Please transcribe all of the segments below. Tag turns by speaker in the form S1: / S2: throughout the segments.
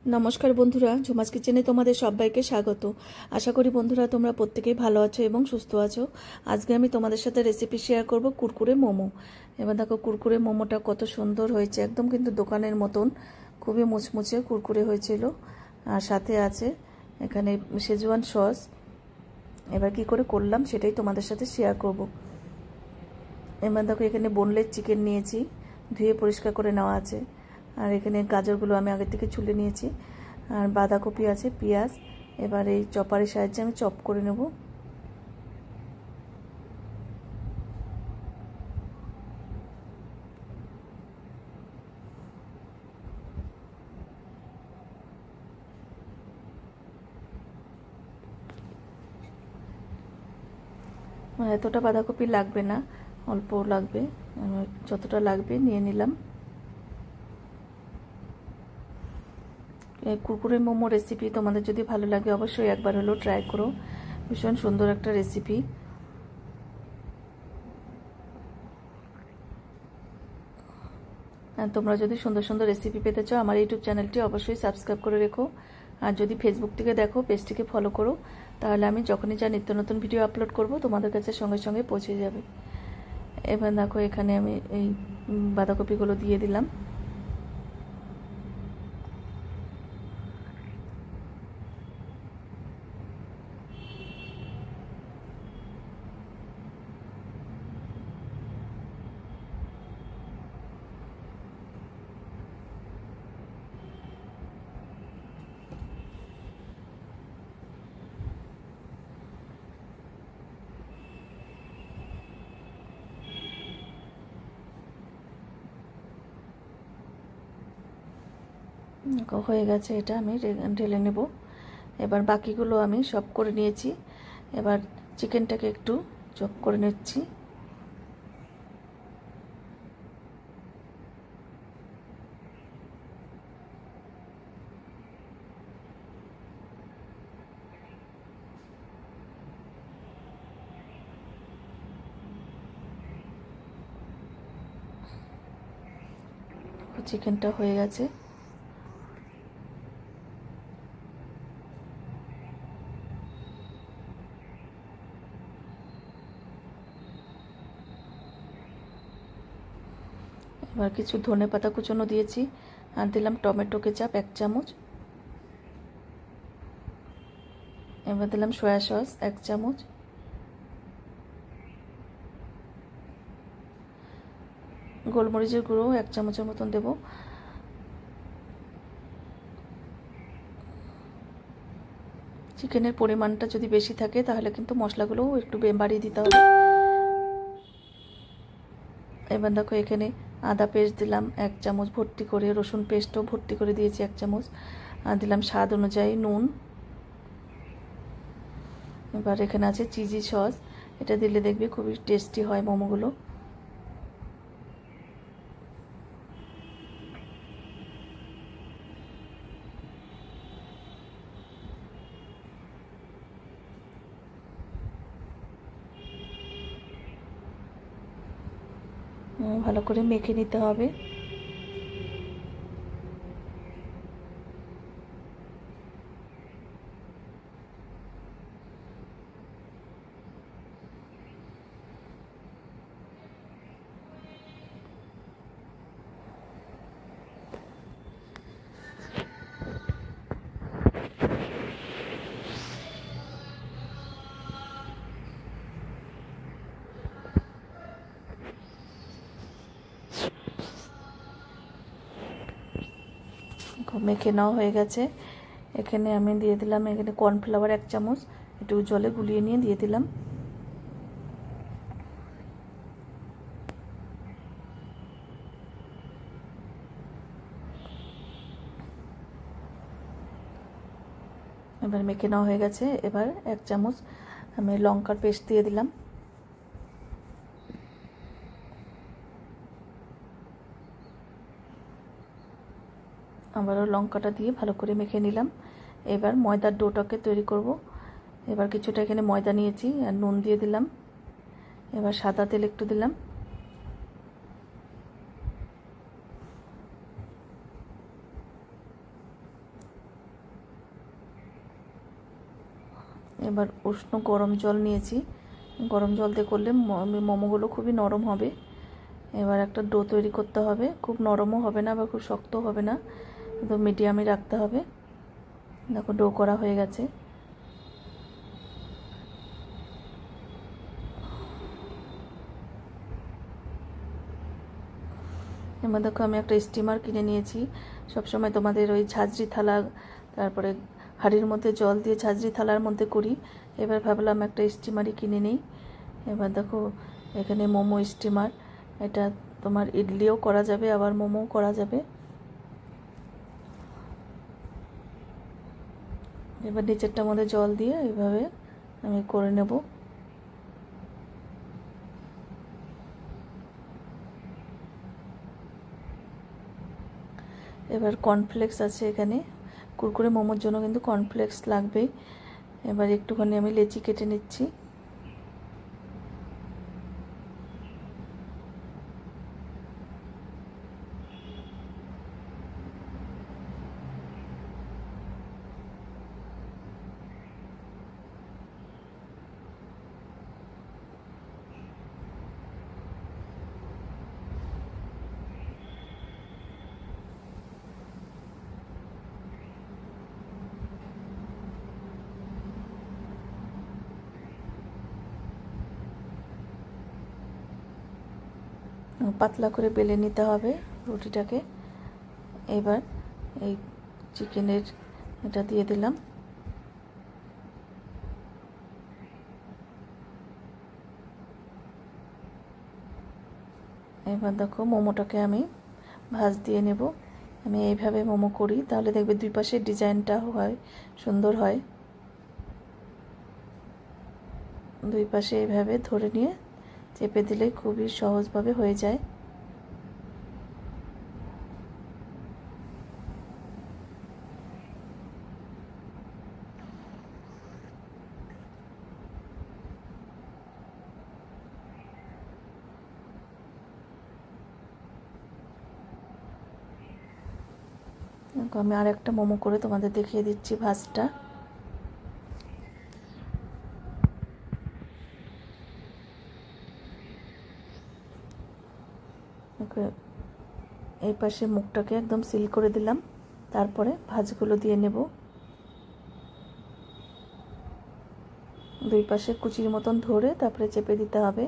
S1: नमस्कार बंधुरा झुमास किचेने तुम्हारे सबाइके स्वागत। आशा करी बंधुरा तुम्हारा प्रत्येकेई भालो आछो एबं सुस्थ आछो। आजके आमि तोमादेर साथे रेसिपि शेयर करब कुरकुरे मोमो। एबार देखो कुरकुरे मोमोटा कत सुंदर हयेछे, एकदम किन्तु दोकानेर मतन खूबই मुचमुचे कुरकुरे हयेछिलो। आर साथे आछे एखाने शेजवान सस। एबार कि करे करलाम सेटाई तोमादेर साथे शेयर करब। एबार देखो एखाने बोनलेस चिकेन नियेछि, धुए परिष्कार करे नेওয়া আছে। আর এখানে গাজরগুলো আমি আগে থেকে ছুলে নিয়েছি, আর বাঁধাকপি আছে, পেঁয়াজ। এবার এই চপারের সাহায্যে আমি চপ করে নেব। এতটা বাঁধাকপি লাগবে না, অল্প লাগবে, যতটা লাগবে নিয়ে নিলাম। कुरकुरे मोमो रेसिपि तुम्हादेर यदि भालो लागे अवश्य एक बार हलो ट्राई करो, भीषण सुंदर एक रेसिपि। তোমরা যদি সুন্দর সুন্দর রেসিপি পেতে চাও আমার ইউটিউব চ্যানেলটি অবশ্যই সাবস্ক্রাইব করে রেখো। আর যদি ফেসবুক থেকে দেখো পেজটিকে ফলো করো, তাহলে আমি যখনই যা নিত্য নতুন ভিডিও আপলোড করব তোমাদের কাছে সঙ্গে সঙ্গে পৌঁছে যাবে। এবার দেখো এখানে আমি এই বাঁধাকপিগুলো দিয়ে দিলাম। হয়ে গেছে, এটা আমি ঢেলে নেব। এবার বাকিগুলো আমি সব করে নিয়েছি। এবার চিকেনটাকে একটু চপ করে নিচ্ছি। চিকেনটা হয়ে গেছে। এবার কিছু ধনে পাতা কুচনো দিয়েছি, আর দিলাম টমেটো কেচাপ 1 চামচ। এবার দিলাম সয়া সস 1 চামচ। গোলমরিচের গুঁড়ো 1 চামচের মতন দেব। চিকেনের পরিমাণটা যদি বেশি থাকে তাহলে কিন্তু মশলাগুলোও একটু বাড়িয়ে দিতে হবে। এবার দেখো এখানে আদা পেস্ট দিলাম 1 চামচ ভর্তি করে, রসুন পেস্টও ভর্তি করে দিয়েছি 1 চামচ, আর দিলাম স্বাদ অনুযায়ী নুন। এবার এখানে আছে চিজি সস, এটা দিলে দেখবে খুবই টেস্টি হয় মোমোগুলো। ভালো করে মেখে নিতে হবে। মেখে নেওয়া হয়ে গেছে। এখানে আমি দিয়ে দিলাম এখানে কর্নফ্লাওয়ার 1 চামচ, একটু জলে গুলিয়ে নিয়ে দিয়ে দিলাম। এবার মেখে নেওয়া হয়ে গেছে। এবার 1 চামচ আমি লঙ্কার পেস্ট দিয়ে দিলাম। আবারও লঙ্কাটা দিয়ে ভালো করে মেখে নিলাম। এবার ময়দার ডোটাকে তৈরি করব। এবার কিছুটা এখানে ময়দা নিয়েছি আর নুন দিয়ে দিলাম। এবার সাদা তেল একটু দিলাম। এবার উষ্ণ গরম জল নিয়েছি, গরম জল দিয়ে করলে মোমোগুলো খুবই নরম হবে। এবার একটা ডো তৈরি করতে হবে, খুব নরমও হবে না বা খুব শক্ত হবে না, কিন্তু মিডিয়ামে রাখতে হবে। দেখো ডো করা হয়ে গেছে। এবার দেখো আমি একটা স্টিমার কিনে নিয়েছি। সবসময় তোমাদের ওই ঝাঁঝরি থালা, তারপরে হাঁড়ির মধ্যে জল দিয়ে ঝাঁঝরি থালার মধ্যে করি। এবার ভাবলাম একটা স্টিমারই কিনে নিই। এবার দেখো এখানে মোমো স্টিমার, এটা তোমার ইডলিও করা যাবে আবার মোমোও করা যাবে। এবার নিচেরটার মধ্যে জল দিয়ে এইভাবে আমি করে নেব। এবার কর্নফ্লেক্স আছে এখানে, কুরকুরে মোমোর জন্য কিন্তু কর্নফ্লেক্স লাগবেই। এবার একটুখানি আমি লেচি কেটে নিচ্ছি। পাতলা করে বেলে নিতে হবে রুটিটাকে। এবার এই চিকেনের এটা দিয়ে দিলাম। এবার দেখো মোমোটাকে আমি ভাঁজ দিয়ে নেব। আমি এইভাবে মোমো করি, তাহলে দেখবে দুই পাশের ডিজাইনটা হয় সুন্দর হয়। দুই পাশে এইভাবে ধরে নিয়ে চেপে দিলে খুবই সহজভাবে হয়ে যায়। আমি আর একটা মোমো করে তোমাদের দেখিয়ে দিচ্ছি ভাঁজটা। এই পাশে মুখটাকে একদম সিল করে দিলাম, তারপরে ভাঁজগুলো দিয়ে নেব। দুই পাশে কুচির মতন ধরে তারপরে চেপে দিতে হবে।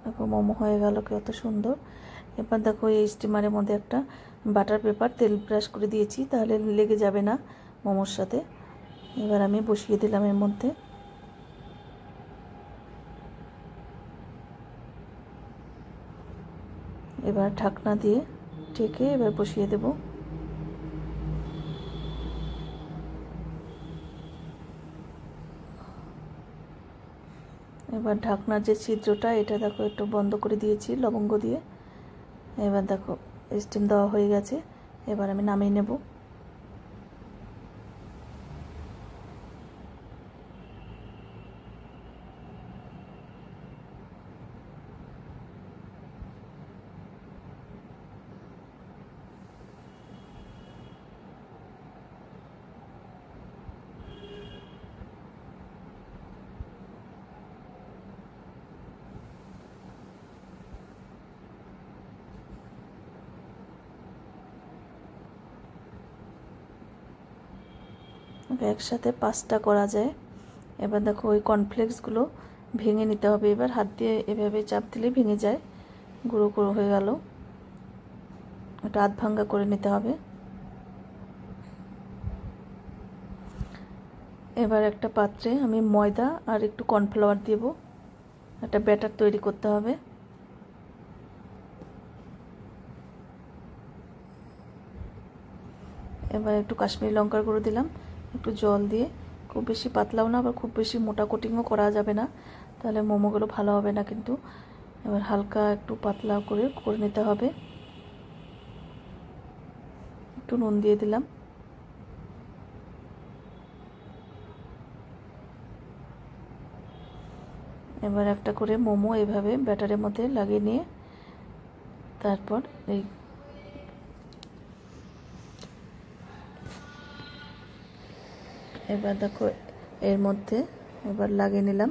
S1: দেখো মোমো হয়ে গেল কত সুন্দর। এবার দেখো এই স্টিমারের মধ্যে একটা বাটার পেপার তেল ব্রাশ করে দিয়েছি, তাহলে লেগে যাবে না মোমোর সাথে। এবার আমি বসিয়ে দিলাম এর মধ্যে। এবার ঢাকনা দিয়ে ঢেকে এবার বসিয়ে দেব। এবার ঢাকনার যে ছিদ্রটা এটা দেখো একটু বন্ধ করে দিয়েছি লবঙ্গ দিয়ে। এবার দেখো স্টিম দেওয়া হয়ে গেছে, এবার আমি নামিয়ে নেব। একসাথে 5টা করা যায়। এবার দেখো ওই কর্নফ্লেক্সগুলো ভেঙে নিতে হবে। এবার হাত দিয়ে এভাবে চাপ দিলে ভেঙে যায়, গুঁড়ো গুঁড়ো হয়ে গেল। এটা আধ ভাঙ্গা করে নিতে হবে। এবার একটা পাত্রে আমি ময়দা আর একটু কর্নফ্লাওয়ার দেব, একটা ব্যাটার তৈরি করতে হবে। এবার একটু কাশ্মীরি লঙ্কার গুঁড়ো দিলাম, একটু জল দিয়ে, খুব বেশি পাতলাও না আবার খুব বেশি মোটা কোটিংও করা যাবে না, তাহলে মোমোগুলো ভালো হবে না কিন্তু। এবার হালকা একটু পাতলা করে নিতে হবে। একটু নুন দিয়ে দিলাম। এবার একটা করে মোমো এভাবে ব্যাটারের মধ্যে লাগিয়ে নিয়ে তারপর এবার দেখো এর মধ্যে এবার লাগিয়ে নিলাম।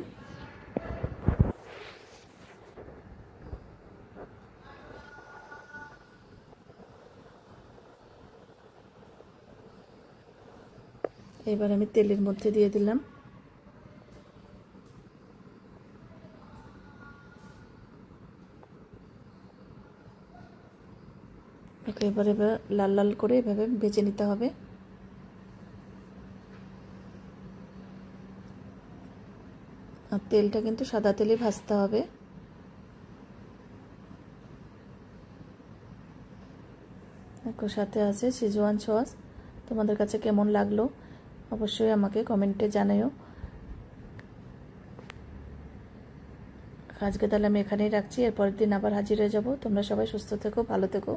S1: এবার আমি তেলের মধ্যে দিয়ে দিলাম। ওকে, এবার লাল লাল করে এভাবে ভেজে নিতে হবে। আর তেলটা কিন্তু সাদা তেলে ভাজতে হবে। দেখো সাথে আছে সিজওয়ান সস। তোমাদের কাছে কেমন লাগলো অবশ্যই আমাকে কমেন্টে জানাও। আজকে তাহলে আমি এখানেই রাখছি, এরপরের দিন আবার হাজির হয়ে যাব। তোমরা সবাই সুস্থ থেকো, ভালো থেকো।